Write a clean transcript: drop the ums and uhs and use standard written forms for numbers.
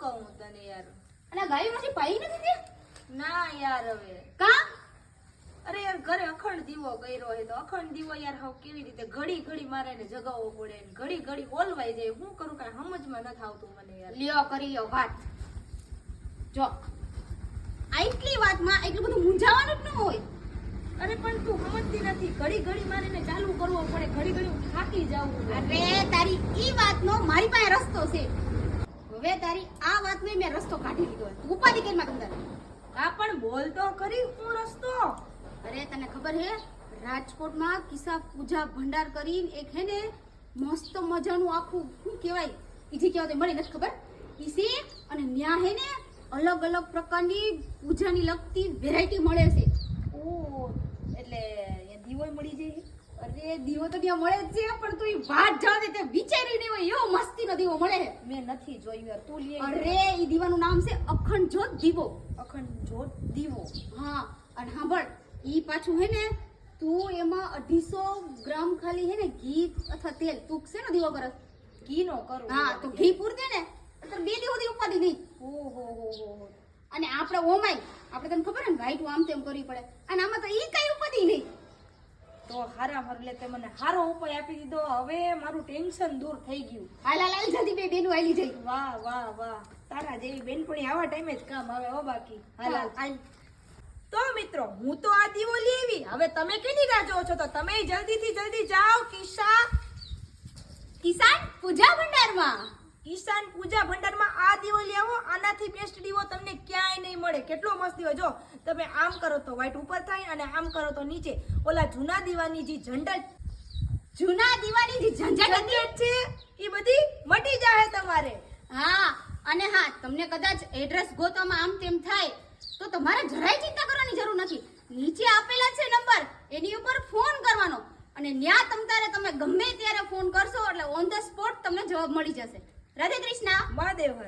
કહું તને યાર? અને ગાયો નથી પાઈ નથી તે? ના યાર હવે કા? અરે યાર ઘરે અખંડ દીવો કર્યો હોય તો અખંડ દીવો યાર હાવ કેવી રીતે ઘડી ઘડી મારે એને જગાવવો પડે ને ઘડી ઘડી ઓલવાઈ જાય. હું કરું કાંઈ સમજમાં નથી આવતું મને યાર. લ્યો કરી લ્યો વાત. જો આટલી વાતમાં એટલું બધું મૂંઝાવાનું જ ન હોય. અરે પણ તું સમજતી નથી. ઘડી ઘડી મારે એને ચાલુ કરવો પડે. ઘડી ઘડી હું થાકી જાઉં. અરે તારી ઈ વાતનો મારી પાસે રસ્તો છે. હવે તારી આ વાતનો મેં રસ્તો કાઢી લીધો. તું ઉપાધિ કેરમાં તમ તારે? હા પણ બોલ તો ખરી હું રસ્તો. અરે તને ખબર હે રાજકોટમાં કિસ્સા પૂજા ભંડાર કરીને એક હે ને મસ્ત મજાનું આખું શું કહેવાય ઈજી કહેવાય તો મને નથી ખબર ઈ છે. અને ન્યા હે ને અલગ અલગ પ્રકારની પૂજાની લગતી વેરાયટી મળે છે. ઓ એટલે એ દીવોય મળી જાય. અરે દીવો તો ત્યાં મળે જ છે પણ તું ઈ વાત જવા દે તે વિચારી નહીં હોય એવો મસ્તીનો દીવો મળે છે. મેં નથી જોયું યાર. તું લે. અરે ઈ દીવાનું નામ છે અખંડ જ્યોત દીવો. અખંડ જ્યોત દીવો. હા અને સાંભળ ઈ પાછું હે ને તું એમાં 250 ગ્રામ ખાલી હે ને ઘી અથવા તેલ તું શેનો દીવો કરસ? ઘી નો કરું. હા તો ઘી પૂર દે ને તો 2 દિવસ સુધી ઉપાડી નહીં. ઓહો હો હો. અને આપણે ઓમાય આપણે તને ખબર હે ને વાઈટ આમ તેમ કરવી પડે અને આમાં તો ઈ કઈ ઉપાડી નહીં. તો હારા માર લે તે મને હારો ઉપાય આપી દીધો. હવે મારું ટેન્શન દૂર થઈ ગયું. હાલ હાલ હાલ જલ્દી બે બેનું આલી જઈ. વાહ વાહ વાહ. તારા જેવી બેનપણી આવા ટાઈમે જ કામ આવે હો. બાકી હાલ હાલ હાલ. તો મિત્રો હું તો આ દીવો લેવી. હવે તમે કેની રાહ જોવો છો? તો તમે જલ્દીથી જલ્દી જાઓ કિસાન પૂજા ભંડારમાં. કિસાન પૂજા ભંડારમાં આ દીવો લેવો. આનાથી બેસ્ટ દીવો તમને ક્યાંય નહીં મળે. કેટલો મસ્ત દીવો. જો તમે આમ કરો તો વ્હાઈટ ઉપર થાય અને આમ કરો તો નીચે. ઓલા જૂના દીવાની જે જૂના દીવાની જે ઝંઝટ હતી છે એ બધી મટી જાય તમારે. હા અને હા તમને કદાચ એડ્રેસ ગોતવામાં આમ તેમ થાય તો તમારે જરાય ચિંતા કરવાની જરૂર નથી. નીચે આપેલા છે નંબર એની ઉપર ફોન કરવાનો અને ન્યા તમે ગમે ત્યારે ફોન કરશો એટલે ઓન ધ સ્પોટ તમને જવાબ મળી જશે. રાધે કૃષ્ણ. મહાદેવ હર.